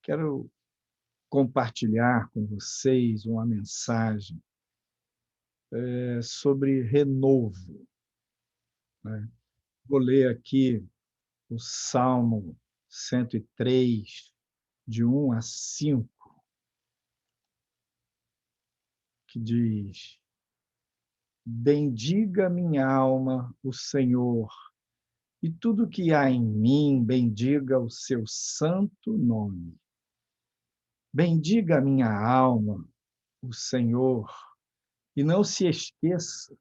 Quero compartilhar com vocês uma mensagem sobre renovo, né? Vou ler aqui o Salmo 103, de 1 a 5, que diz: Bendiga minha alma o Senhor, e tudo que há em mim, bendiga o seu santo nome. Bendiga minha alma o Senhor, e não se esqueça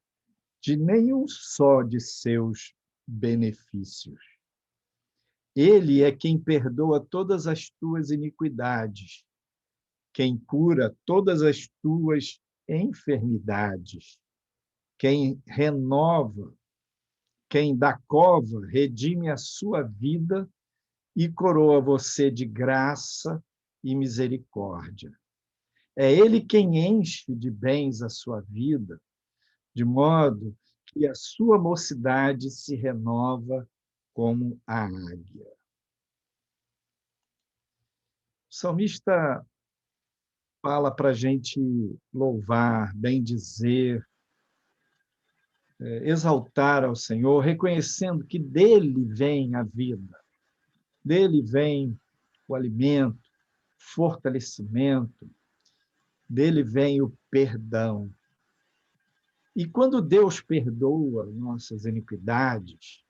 de nenhum só de seus benefícios. Ele é quem perdoa todas as tuas iniquidades, quem cura todas as tuas enfermidades, quem renova, quem da cova redime a sua vida e coroa você de graça e misericórdia. É ele quem enche de bens a sua vida, de modo que a sua mocidade se renova como a águia. O salmista fala para a gente louvar, bendizer, exaltar ao Senhor, reconhecendo que dele vem a vida, dele vem o alimento, fortalecimento, dele vem o perdão. E quando Deus perdoa nossas iniquidades,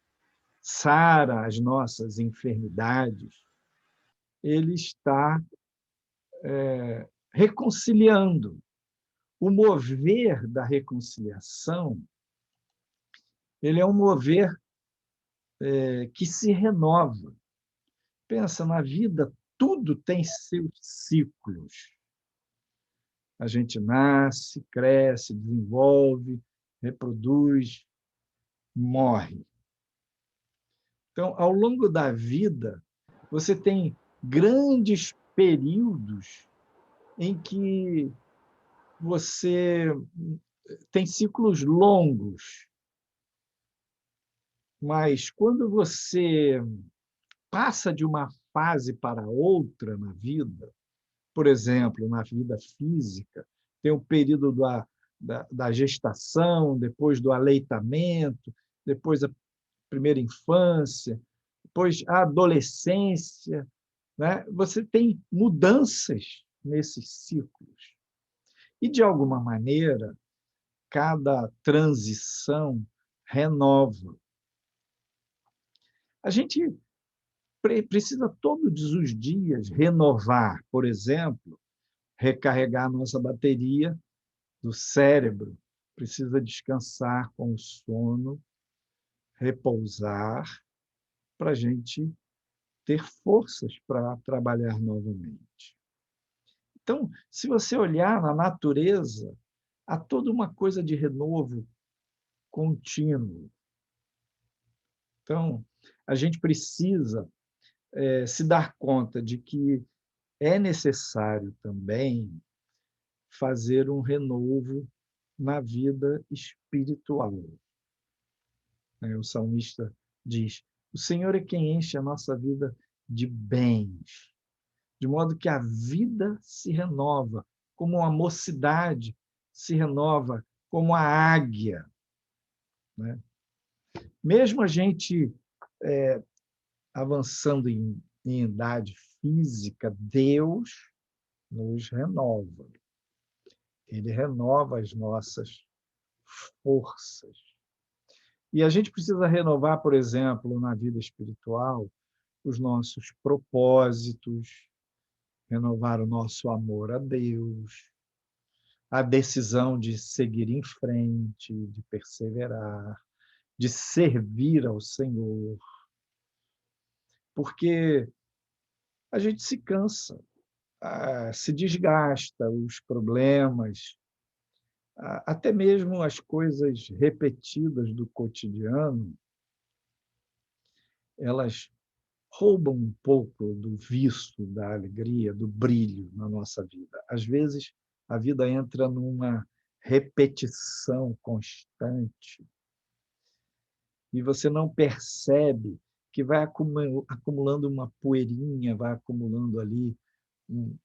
sara as nossas enfermidades, ele está reconciliando. O mover da reconciliação, ele é um mover que se renova. Pensa, na vida, tudo tem seus ciclos. A gente nasce, cresce, desenvolve, reproduz, morre. Então, ao longo da vida, você tem grandes períodos em que você tem ciclos longos, mas quando você passa de uma fase para outra na vida, por exemplo, na vida física, tem o período da gestação, depois do aleitamento, depois a primeira infância, depois a adolescência, né? Você tem mudanças nesses ciclos. E, de alguma maneira, cada transição renova. A gente precisa todos os dias renovar, por exemplo, recarregar nossa bateria do cérebro, precisa descansar com o sono, repousar, para a gente ter forças para trabalhar novamente. Então, se você olhar na natureza, há toda uma coisa de renovo contínuo. Então, a gente precisa se dar conta de que é necessário também fazer um renovo na vida espiritual. O salmista diz: o Senhor é quem enche a nossa vida de bens, de modo que a vida se renova, como a mocidade se renova, como a águia, né? Mesmo a gente avançando em idade física, Deus nos renova. Ele renova as nossas forças. E a gente precisa renovar, por exemplo, na vida espiritual, os nossos propósitos, renovar o nosso amor a Deus, a decisão de seguir em frente, de perseverar, de servir ao Senhor. Porque a gente se cansa, se desgasta, os problemas, até mesmo as coisas repetidas do cotidiano, elas roubam um pouco do viço, da alegria, do brilho na nossa vida. Às vezes, a vida entra numa repetição constante e você não percebe que vai acumulando uma poeirinha, vai acumulando ali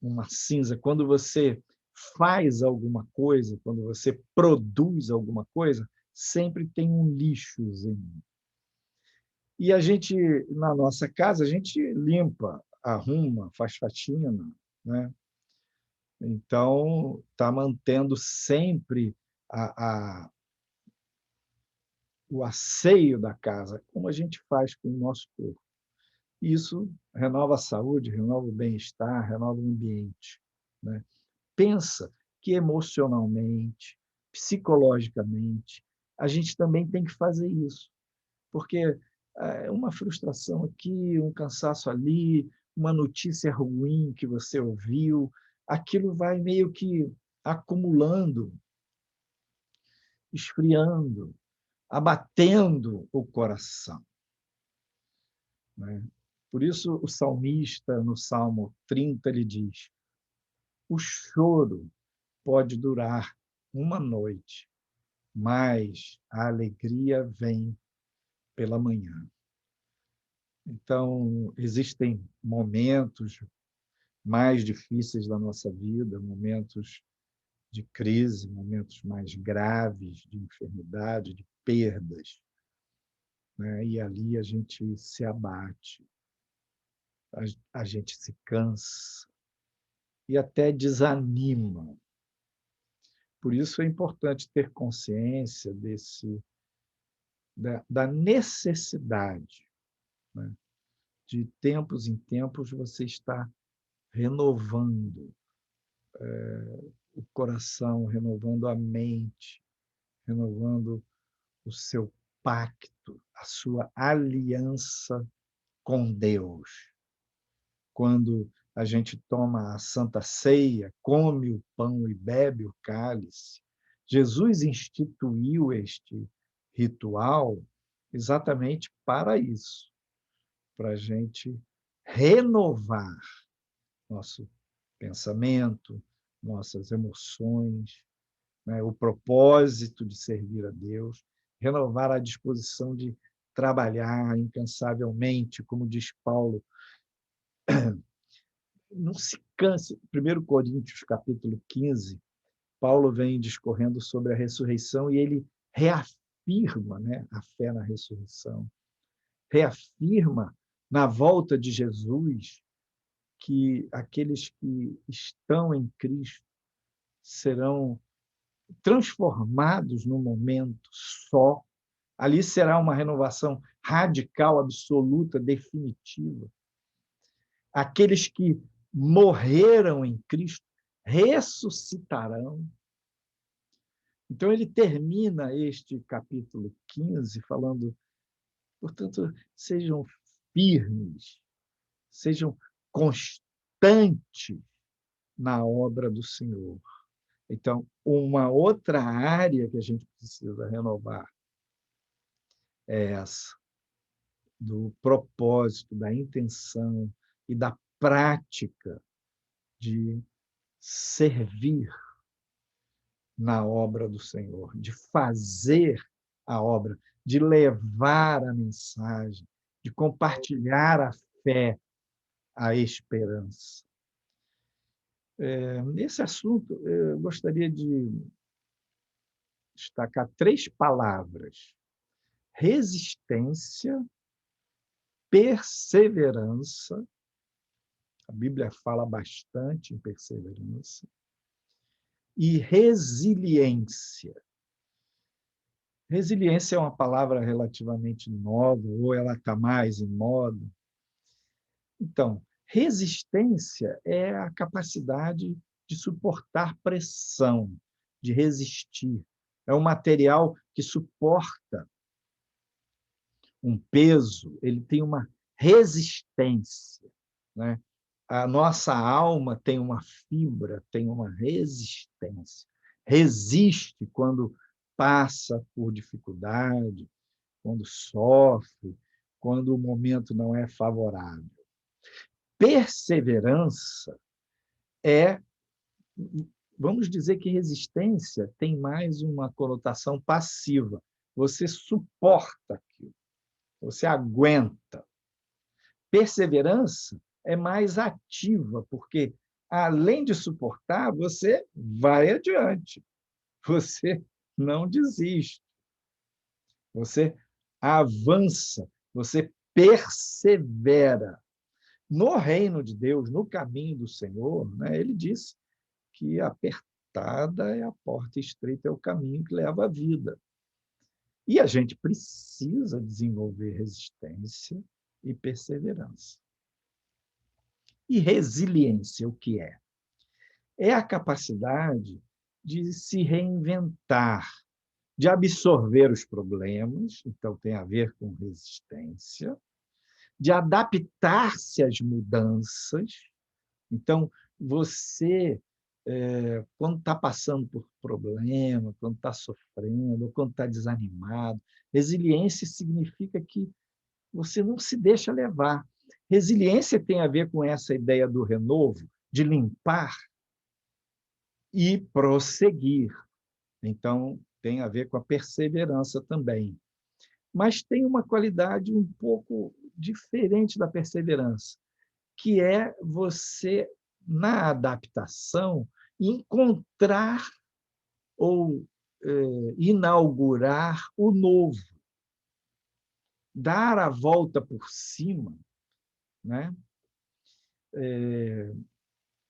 uma cinza. Quando você faz alguma coisa, quando você produz alguma coisa, sempre tem um lixozinho. E a gente, na nossa casa, a gente limpa, arruma, faz faxina, né? Então, está mantendo sempre a, a, o asseio da casa, como a gente faz com o nosso corpo. Isso renova a saúde, renova o bem-estar, renova o ambiente, né? Pensa que emocionalmente, psicologicamente, a gente também tem que fazer isso, porque uma frustração aqui, um cansaço ali, uma notícia ruim que você ouviu, aquilo vai meio que acumulando, esfriando, abatendo o coração, né? Por isso, o salmista, no Salmo 30, ele diz: o choro pode durar uma noite, mas a alegria vem pela manhã. Então, existem momentos mais difíceis da nossa vida, momentos de crise, momentos mais graves de enfermidade, de perdas, né? E ali a gente se abate, a gente se cansa e até desanima. Por isso é importante ter consciência da necessidade, né? De tempos em tempos você estar renovando o coração, renovando a mente, renovando o seu pacto, a sua aliança com Deus. Quando a gente toma a Santa Ceia, come o pão e bebe o cálice, Jesus instituiu este ritual exatamente para isso, para a gente renovar nosso pensamento, nossas emoções, né? O propósito de servir a Deus, renovar a disposição de trabalhar incansavelmente, como diz Paulo, não se canse. 1 Coríntios, capítulo 15, Paulo vem discorrendo sobre a ressurreição e ele reafirma, né, a fé na ressurreição, reafirma na volta de Jesus que aqueles que estão em Cristo serão transformados num momento só. Ali será uma renovação radical, absoluta, definitiva. Aqueles que morreram em Cristo ressuscitarão. Então, ele termina este capítulo 15 falando, portanto, sejam firmes, sejam constantes na obra do Senhor. Então, uma outra área que a gente precisa renovar é essa, do propósito, da intenção e da prática de servir na obra do Senhor, de fazer a obra, de levar a mensagem, de compartilhar a fé, a esperança. Nesse assunto, eu gostaria de destacar 3 palavras: resistência, perseverança, a Bíblia fala bastante em perseverança, e resiliência. Resiliência é uma palavra relativamente nova, ou ela está mais em moda. Então, resistência é a capacidade de suportar pressão, de resistir. É um material que suporta um peso, ele tem uma resistência, né? A nossa alma tem uma fibra, tem uma resistência. Resiste quando passa por dificuldade, quando sofre, quando o momento não é favorável. Perseverança é, vamos dizer que resistência tem mais uma conotação passiva. Você suporta aquilo, você aguenta. Perseverança é mais ativa, porque além de suportar, você vai adiante. Você não desiste. Você avança, você persevera. No reino de Deus, no caminho do Senhor, né, ele disse que apertada é a porta, estreita é o caminho que leva à vida. E a gente precisa desenvolver resistência e perseverança. E resiliência, o que é? É a capacidade de se reinventar, de absorver os problemas, então tem a ver com resistência, de adaptar-se às mudanças. Então, você, quando está passando por problema, quando está sofrendo, ou quando está desanimado, resiliência significa que você não se deixa levar. Resiliência tem a ver com essa ideia do renovo, de limpar e prosseguir. Então, tem a ver com a perseverança também. Mas tem uma qualidade um pouco diferente da perseverança, que é você, na adaptação, encontrar ou inaugurar o novo, dar a volta por cima, né?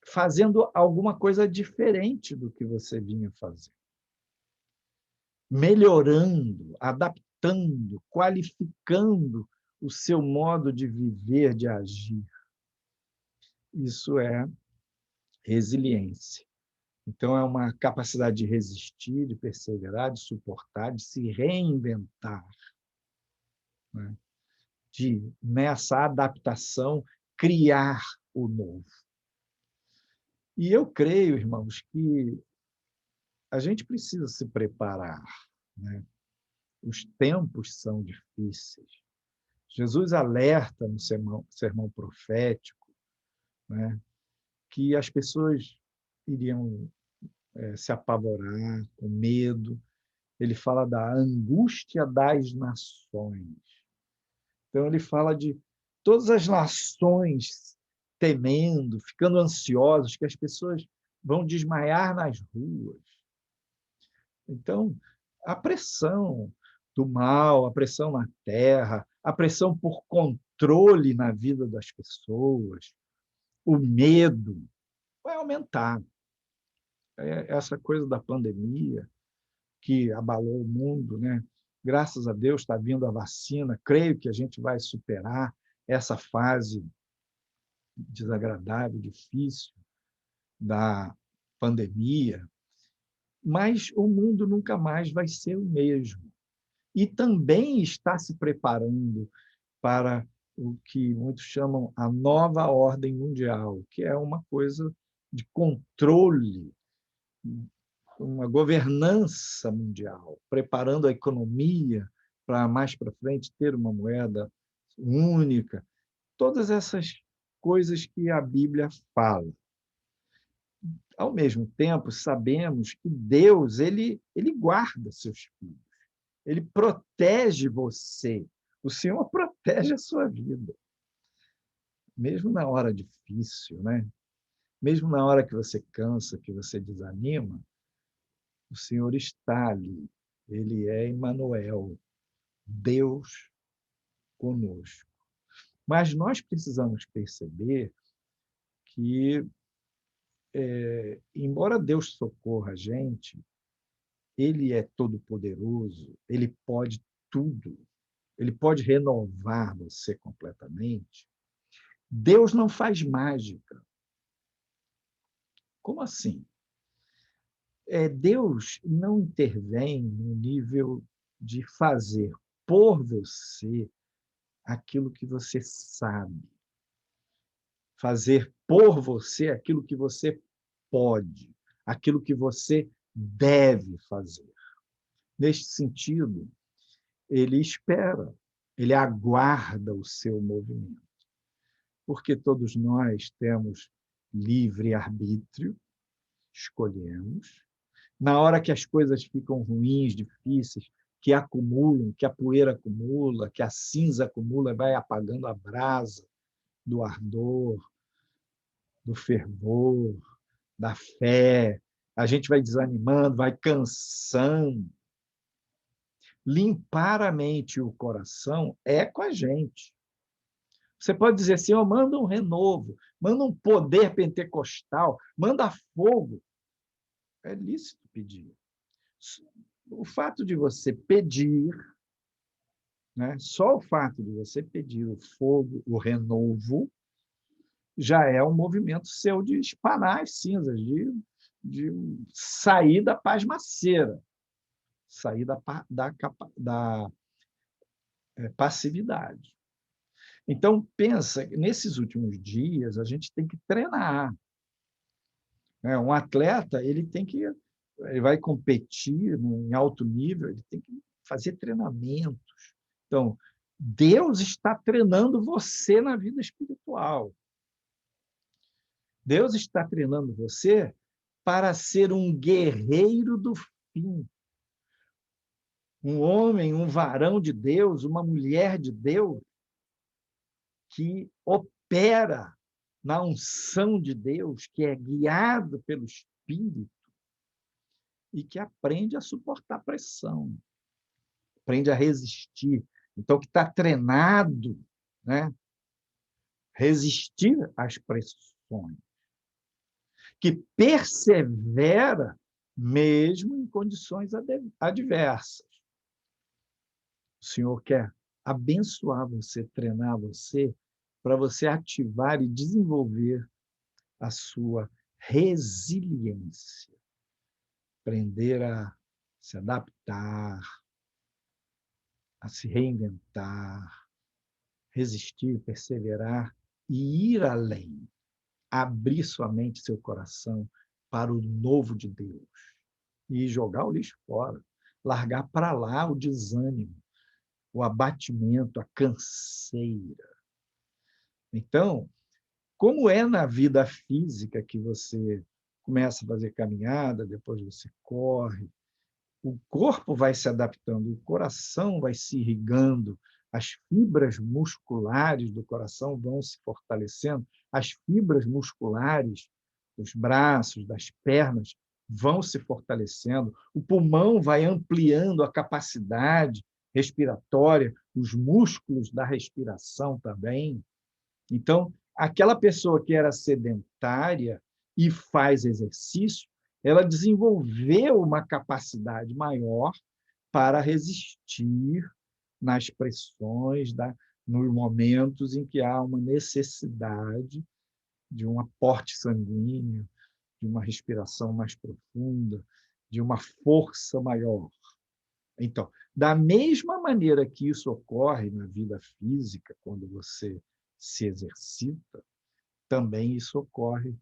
Fazendo alguma coisa diferente do que você vinha fazendo, melhorando, adaptando, qualificando o seu modo de viver, de agir. Isso é resiliência. Então, é uma capacidade de resistir, de perseverar, de suportar, de se reinventar, né? De, nessa adaptação, criar o novo. E eu creio, irmãos, que a gente precisa se preparar, né? Os tempos são difíceis. Jesus alerta no sermão profético, né, que as pessoas iriam se apavorar, com medo. Ele fala da angústia das nações. Então, ele fala de todas as nações temendo, ficando ansiosos, que as pessoas vão desmaiar nas ruas. Então, a pressão do mal, a pressão na terra, a pressão por controle na vida das pessoas, o medo vai aumentar. Essa coisa da pandemia que abalou o mundo, né? Graças a Deus está vindo a vacina, creio que a gente vai superar essa fase desagradável, difícil da pandemia, mas o mundo nunca mais vai ser o mesmo. E também está se preparando para o que muitos chamam a nova ordem mundial, que é uma coisa de controle, uma governança mundial, preparando a economia para mais para frente ter uma moeda única, todas essas coisas que a Bíblia fala. Ao mesmo tempo, sabemos que Deus ele guarda seus filhos, ele protege você, o Senhor protege a sua vida, mesmo na hora difícil, né? Mesmo na hora que você cansa, que você desanima, o Senhor está ali. Ele é Emmanuel, Deus conosco. Mas nós precisamos perceber que, embora Deus socorra a gente, ele é todo-poderoso, ele pode tudo, ele pode renovar você completamente. Deus não faz mágica. Como assim? Deus não intervém no nível de fazer por você aquilo que você sabe, fazer por você aquilo que você pode, aquilo que você deve fazer. Neste sentido, ele espera, ele aguarda o seu movimento, porque todos nós temos livre arbítrio, escolhemos. Na hora que as coisas ficam ruins, difíceis, que acumulam, que a poeira acumula, que a cinza acumula, vai apagando a brasa do ardor. do fervor, da fé. A gente vai desanimando, vai cansando. Limpar a mente e o coração é com a gente. Você pode dizer assim, oh, manda um renovo, manda um poder pentecostal, manda fogo. É lícito pedir. O fato de você pedir, né, só o fato de você pedir o fogo, o renovo, já é um movimento seu de espanar as cinzas, de sair da pasmaceira, sair da passividade. Então, pensa, nesses últimos dias, a gente tem que treinar. Né? Um atleta, ele vai competir em alto nível, ele tem que fazer treinamentos. Então, Deus está treinando você na vida espiritual. Deus está treinando você para ser um guerreiro do fim. Um homem, um varão de Deus, uma mulher de Deus que opera na unção de Deus, que é guiado pelo Espírito e que aprende a suportar pressão, aprende a resistir. Então, que está treinado, né? Resistir às pressões, que persevera mesmo em condições adversas. O Senhor quer abençoar você, treinar você, para você ativar e desenvolver a sua resiliência, aprender a se adaptar, a se reinventar, resistir, perseverar e ir além, abrir sua mente e seu coração para o novo de Deus e jogar o lixo fora, largar para lá o desânimo, o abatimento, a canseira. Então, como é na vida física que você começa a fazer caminhada, depois você corre, o corpo vai se adaptando, o coração vai se irrigando, as fibras musculares do coração vão se fortalecendo, as fibras musculares dos braços, das pernas vão se fortalecendo, o pulmão vai ampliando a capacidade respiratória, os músculos da respiração também. Então, aquela pessoa que era sedentária e faz exercício, ela desenvolveu uma capacidade maior para resistir nas pressões, nos momentos em que há uma necessidade de um aporte sanguíneo, de uma respiração mais profunda, de uma força maior. Então, da mesma maneira que isso ocorre na vida física, quando você se exercita, também isso ocorre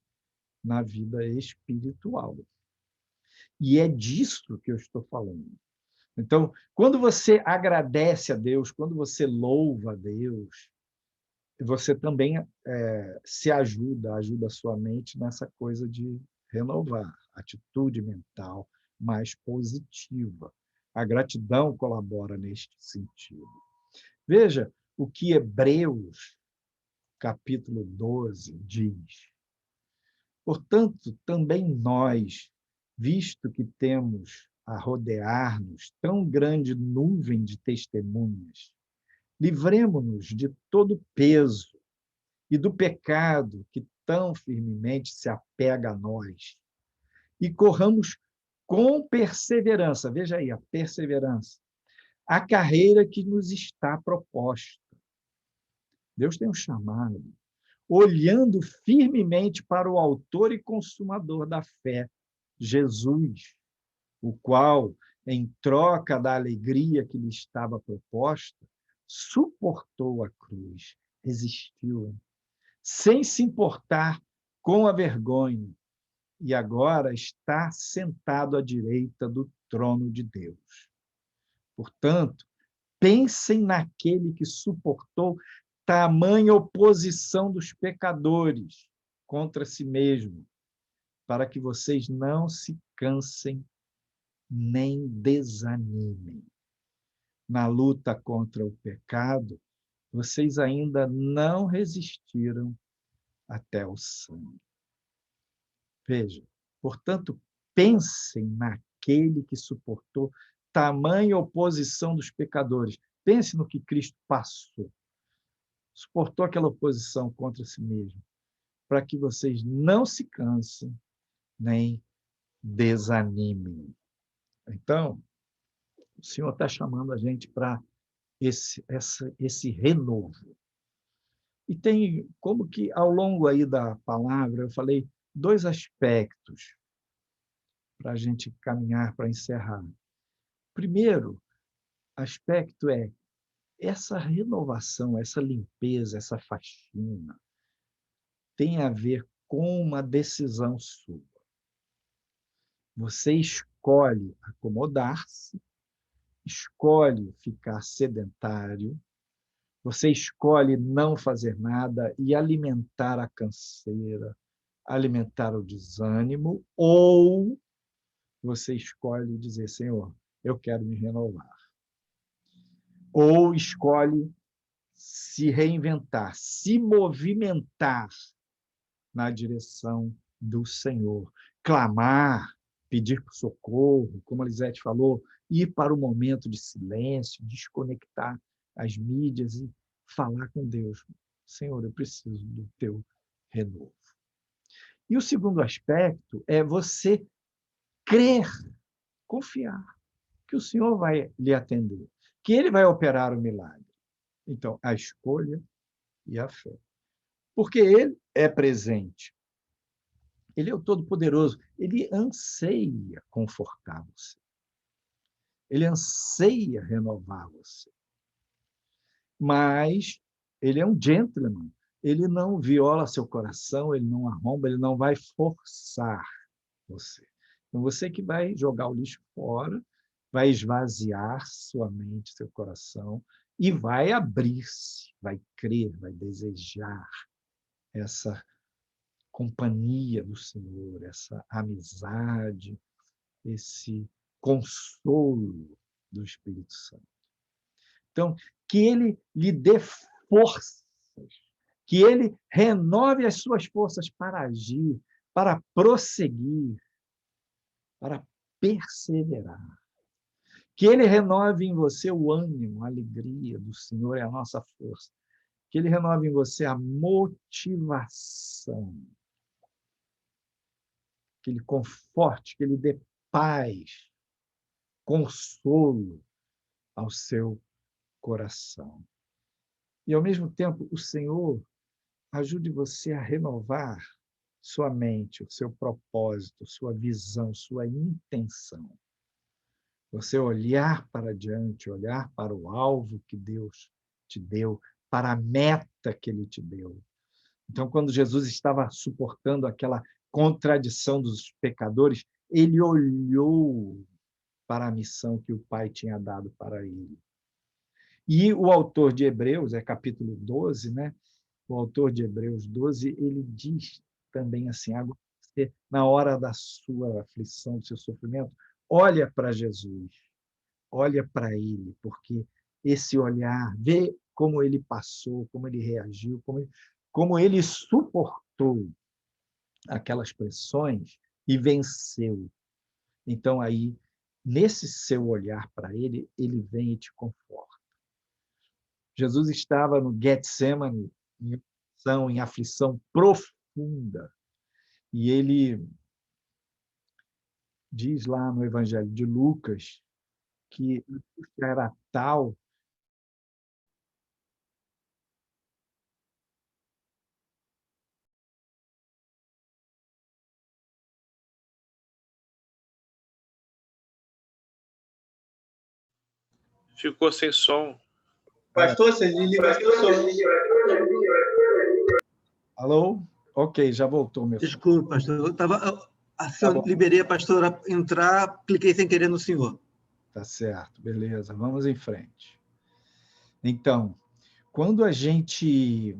na vida espiritual. E é disso que eu estou falando. Então, quando você agradece a Deus, quando você louva a Deus, você também se ajuda a sua mente nessa coisa de renovar, atitude mental mais positiva. A gratidão colabora neste sentido. Veja o que Hebreus, capítulo 12, diz. Portanto, também nós, visto que temos a rodear-nos tão grande nuvem de testemunhas, livremo-nos de todo peso e do pecado que tão firmemente se apega a nós, e corramos com perseverança, veja aí, a perseverança, a carreira que nos está proposta. Deus tem um chamado, olhando firmemente para o autor e consumador da fé, Jesus, o qual, em troca da alegria que lhe estava proposta, suportou a cruz, resistiu, sem se importar com a vergonha, e agora está sentado à direita do trono de Deus. Portanto, pensem naquele que suportou tamanha oposição dos pecadores contra si mesmo, para que vocês não se cansem nem desanimem. Na luta contra o pecado, vocês ainda não resistiram até o sangue. Veja, portanto, pensem naquele que suportou tamanha oposição dos pecadores. Pense no que Cristo passou. Suportou aquela oposição contra si mesmo, para que vocês não se cansem nem desanimem. Então, o Senhor está chamando a gente para esse renovo. E tem como que, ao longo aí da palavra, eu falei dois aspectos para a gente caminhar para encerrar. Primeiro aspecto é essa renovação, essa limpeza, essa faxina, tem a ver com uma decisão sua. Você escolhe acomodar-se, escolhe ficar sedentário, você escolhe não fazer nada e alimentar a canseira, alimentar o desânimo, ou você escolhe dizer, Senhor, eu quero me renovar. Ou escolhe se reinventar, se movimentar na direção do Senhor, clamar, pedir por socorro, como a Lisete falou, ir para o momento de silêncio, desconectar as mídias e falar com Deus. Senhor, eu preciso do teu renovo. E o segundo aspecto é você crer, confiar que o Senhor vai lhe atender, que Ele vai operar o milagre. Então, a escolha e a fé. Porque Ele é presente. Ele é o Todo-Poderoso. Ele anseia confortar você. Ele anseia renovar você. Mas ele é um gentleman. Ele não viola seu coração, ele não arromba, ele não vai forçar você. Então, você que vai jogar o lixo fora, vai esvaziar sua mente, seu coração, e vai abrir-se, vai crer, vai desejar essa companhia do Senhor, essa amizade, esse consolo do Espírito Santo. Então, que ele lhe dê forças, que ele renove as suas forças para agir, para prosseguir, para perseverar. Que ele renove em você o ânimo, a alegria do Senhor é a nossa força. Que ele renove em você a motivação. Que ele conforte, que ele dê paz, consolo ao seu coração. E, ao mesmo tempo, o Senhor ajude você a renovar sua mente, o seu propósito, sua visão, sua intenção. Você olhar para diante, olhar para o alvo que Deus te deu, para a meta que Ele te deu. Então, quando Jesus estava suportando aquela contradição dos pecadores, Ele olhou para a missão que o Pai tinha dado para ele. E o autor de Hebreus, capítulo 12, né? O autor de Hebreus 12, ele diz também assim, na hora da sua aflição, do seu sofrimento, olha para Jesus, olha para ele, porque esse olhar, vê como ele passou, como ele reagiu, como ele suportou aquelas pressões e venceu. Então, aí, nesse seu olhar para ele, ele vem e te conforta. Jesus estava no Getsemane, em aflição profunda, e ele diz lá no Evangelho de Lucas que a angústia era tal Ficou sem som. Pastor, você desliga o som. Alô? Ok, já voltou, meu filho. Desculpa, pastor. Eu liberei a pastora entrar, cliquei sem querer no senhor. Tá certo, beleza. Vamos em frente. Então, quando a gente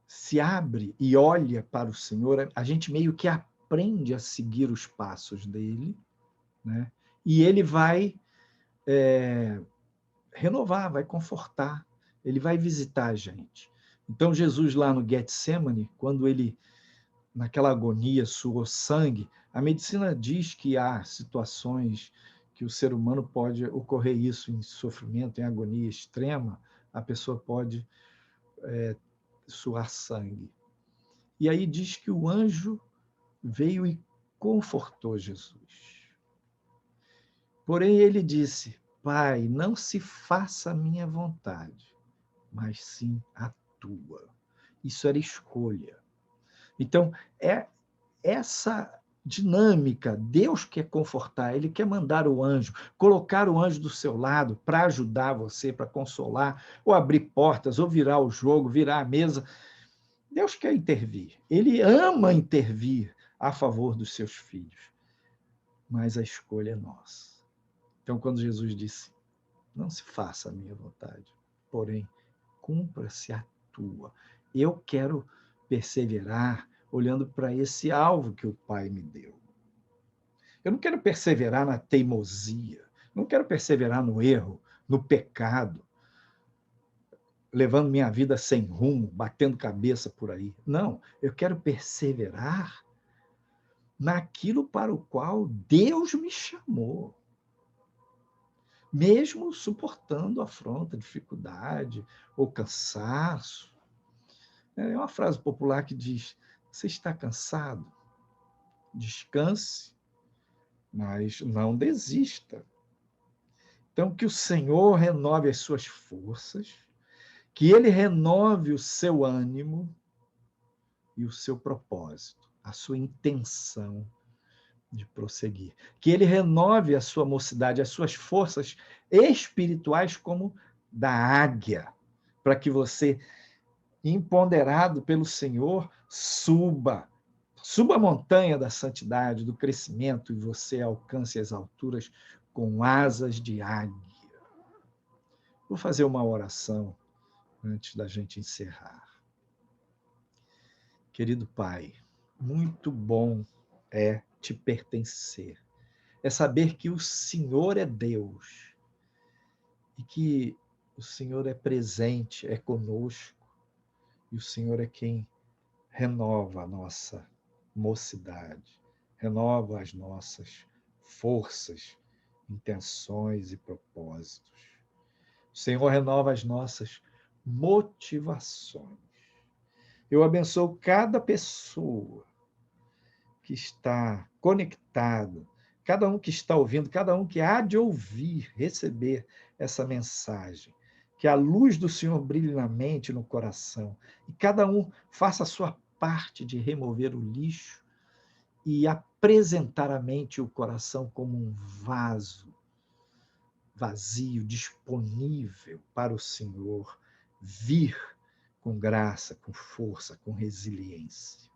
se abre e olha para o Senhor, a gente meio que aprende a seguir os passos dele, né? E ele vai renovar, vai confortar, ele vai visitar a gente. Então, Jesus lá no Getsemane, quando ele naquela agonia, suou sangue. A medicina diz que há situações que o ser humano pode ocorrer isso em sofrimento, em agonia extrema, a pessoa pode suar sangue. E aí diz que o anjo veio e confortou Jesus. Porém, ele disse: Pai, não se faça a minha vontade, mas sim a tua. Isso era escolha. Então, é essa dinâmica. Deus quer confortar, ele quer mandar o anjo, colocar o anjo do seu lado para ajudar você, para consolar, ou abrir portas, ou virar o jogo, virar a mesa. Deus quer intervir. Ele ama intervir a favor dos seus filhos. Mas a escolha é nossa. Então, quando Jesus disse: não se faça a minha vontade, porém, cumpra-se a tua. Eu quero perseverar olhando para esse alvo que o Pai me deu. Eu não quero perseverar na teimosia, não quero perseverar no erro, no pecado, levando minha vida sem rumo, batendo cabeça por aí. Não, eu quero perseverar naquilo para o qual Deus me chamou. Mesmo suportando afronta, dificuldade ou cansaço. É uma frase popular que diz: você está cansado? Descanse, mas não desista. Então, que o Senhor renove as suas forças, que Ele renove o seu ânimo e o seu propósito, a sua intenção de prosseguir. Que Ele renove a sua mocidade, as suas forças espirituais como da águia, para que você, empoderado pelo Senhor, suba a montanha da santidade, do crescimento, e você alcance as alturas com asas de águia. Vou fazer uma oração antes da gente encerrar. Querido Pai, muito bom é te pertencer. É saber que o Senhor é Deus e que o Senhor é presente, é conosco, e o Senhor é quem renova a nossa mocidade, renova as nossas forças, intenções e propósitos. O Senhor renova as nossas motivações. Eu abençoo cada pessoa que está conectada, cada um que está ouvindo, cada um que há de ouvir, receber essa mensagem. Que a luz do Senhor brilhe na mente, no coração, e cada um faça a sua parte de remover o lixo e apresentar a mente e o coração como um vaso vazio, disponível para o Senhor vir com graça, com força, com resiliência.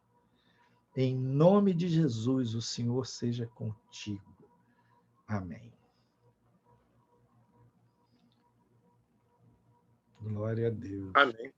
Em nome de Jesus, o Senhor seja contigo. Amém. Glória a Deus. Amém.